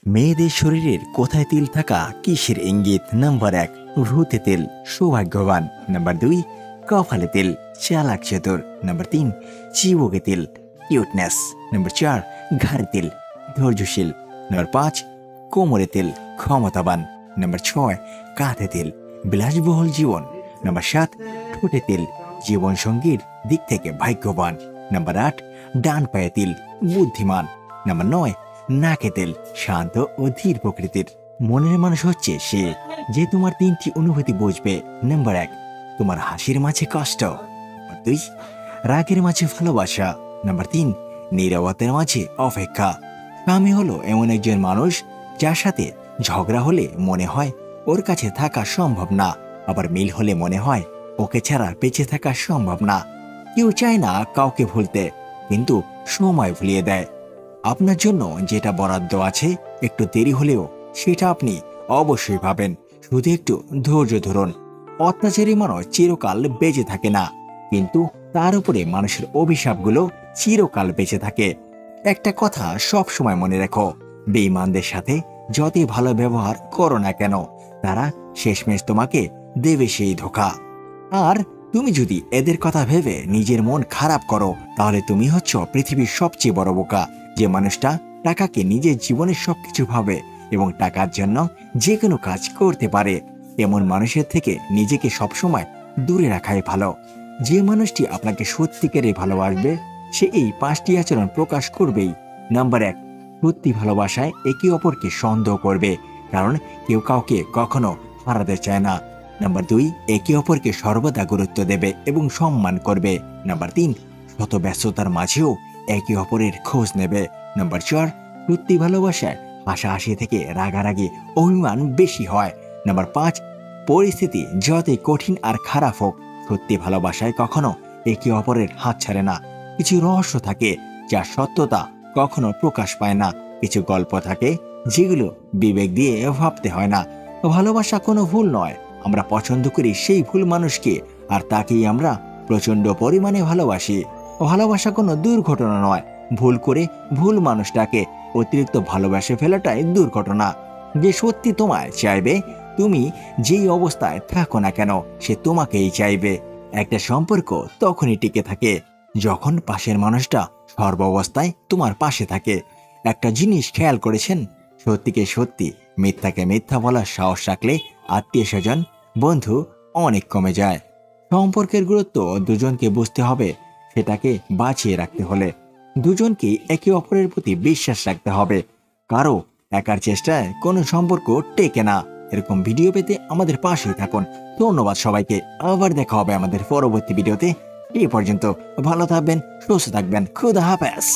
মেয়েদের শরীরের কোথায় তিল থাকা কিসের ইঙ্গিত? নাম্বার 1, ভ্রুতে তিল, সৌভাগ্যবান। নাম্বার 2, কপালে তিল, চালাক চতুর। নাম্বার 3, চিবুকে তিল, কিউটনেস। নাম্বার 4, ঘাড়ে তিল, ধৈর্যশীল। নাম্বার 5, কোমরে তিল, ক্ষমতাবান। নাম্বার 6, কাঁধে তিল, বিলাসবহুল জীবন। নাম্বার 7, ঠোঁটে তিল, জীবন সঙ্গীর দিক থেকে ভাগ্যবান। নাম্বার 8, ডান পায়ে তিল, বুদ্ধিমান। নাম্বার 9, নাকে তেল, শান্ত ও ধীর প্রকৃতির। মনের মানুষ হচ্ছে সে যে তোমার 3টি অনুভূতি বুঝবে। নাম্বার 1, তোমার হাসির মাঝে কষ্ট। নাম্বার 2, রাগের মাঝে ভালোবাসা। নাম্বার 3, নীরবতার মাঝে অপেক্ষা। স্বামী হলো এমন একজন মানুষ যার সাথে ঝগড়া হলে মনে হয় ওর কাছে থাকা সম্ভব না, আবার মিল হলে মনে হয় ওকে ছাড়া বেঁচে থাকা সম্ভব না। কেউ চায় না কাউকে ভুলতে, কিন্তু সময় ভুলিয়ে দেয়। আপনার জন্য যেটা বরাদ্দ আছে একটু দেরি হলেও সেটা আপনি অবশ্যই পাবেন, শুধু একটু ধৈর্য ধরুন। অত্যাচারী মানুষ চিরকাল বেঁচে থাকে না, কিন্তু তার উপরে মানুষের অভিশাপগুলো চিরকাল বেঁচে থাকে। একটা কথা সব সময় মনে রেখো, বেঈমানদের সাথে যতই ভালো ব্যবহার করো না কেন, তারা শেষমেশ তোমাকে দেবে সেই ধোঁকা। আর তুমি যদি এদের কথা ভেবে নিজের মন খারাপ করো, তাহলে তুমি হচ্ছ পৃথিবীর সবচেয়ে বড় বোকা। যে মানুষটা টাকাকে নিজের জীবনের সবকিছু ভাবে এবং টাকার জন্য যে কোনো কাজ করতে পারে, এমন মানুষের থেকে নিজেকে সবসময় দূরে রাখাই ভালো। যে মানুষটি আপনাকে সত্যিকারে ভালোবাসবে সে এই 5টি আচরণ প্রকাশ করবেই। নাম্বার 1, সত্যি ভালোবাসায় একে অপরকে সন্দেহ করবে, কারণ কেউ কাউকে কখনো হারাতে চায় না। নাম্বার 2, একে অপরকে সর্বদা গুরুত্ব দেবে এবং সম্মান করবে। নাম্বার 3, শত ব্যস্ততার মাঝেও একে অপরের খোঁজ নেবে। নাম্বার 4, সত্যি ভালোবাসায় হাসাহাসি থেকে রাগারাগি অভিমান বেশি হয়। নাম্বার 5, পরিস্থিতি যতই কঠিন আর খারাপ হোক, সত্যি ভালোবাসায় কখনো একে অপরের হাত ছাড়ে না। কিছু রহস্য থাকে যার সত্যতা কখনো প্রকাশ পায় না, কিছু গল্প থাকে যেগুলো বিবেক দিয়ে ভাবতে হয় না। ভালোবাসা কোনো ভুল নয়, আমরা পছন্দ করি সেই ভুল মানুষকে, আর তাকেই আমরা প্রচন্ড পরিমাণে ভালোবাসি। ভালোবাসা কোনো দুর্ঘটনা নয়, ভুল করে ভুল মানুষটাকে অতিরিক্ত ভালোবাসে ফেলাটাই দুর্ঘটনা। যে সত্যি তোমায় চাইবে, তুমি যেই অবস্থায় থাকো না কেন সে তোমাকেই চাইবে। একটা সম্পর্ক তখনই টিকে থাকে যখন পাশের মানুষটা সর্বাবস্থায় তোমার পাশে থাকে। একটা জিনিস খেয়াল করেছেন, সত্যিকে সত্যি, মিথ্যাকে মিথ্যা বলার সাহস রাখলে আত্মীয় স্বজন, বন্ধু অনেক কমে যায়। সম্পর্কের গুরুত্ব দুজনকে বুঝতে হবে, সেটাকে বাঁচিয়ে রাখতে হলে দুজনকেই একে অপরের প্রতি বিশ্বাস রাখতে হবে। কারো একার চেষ্টায় কোনো সম্পর্ক টেকে না। এরকম ভিডিও পেতে আমাদের পাশেই থাকুন। ধন্যবাদ সবাইকে, আবার দেখা হবে আমাদের পরবর্তী ভিডিওতে। এই পর্যন্ত ভালো থাকবেন, সুস্থ থাকবেন, খুদা হাফেজ।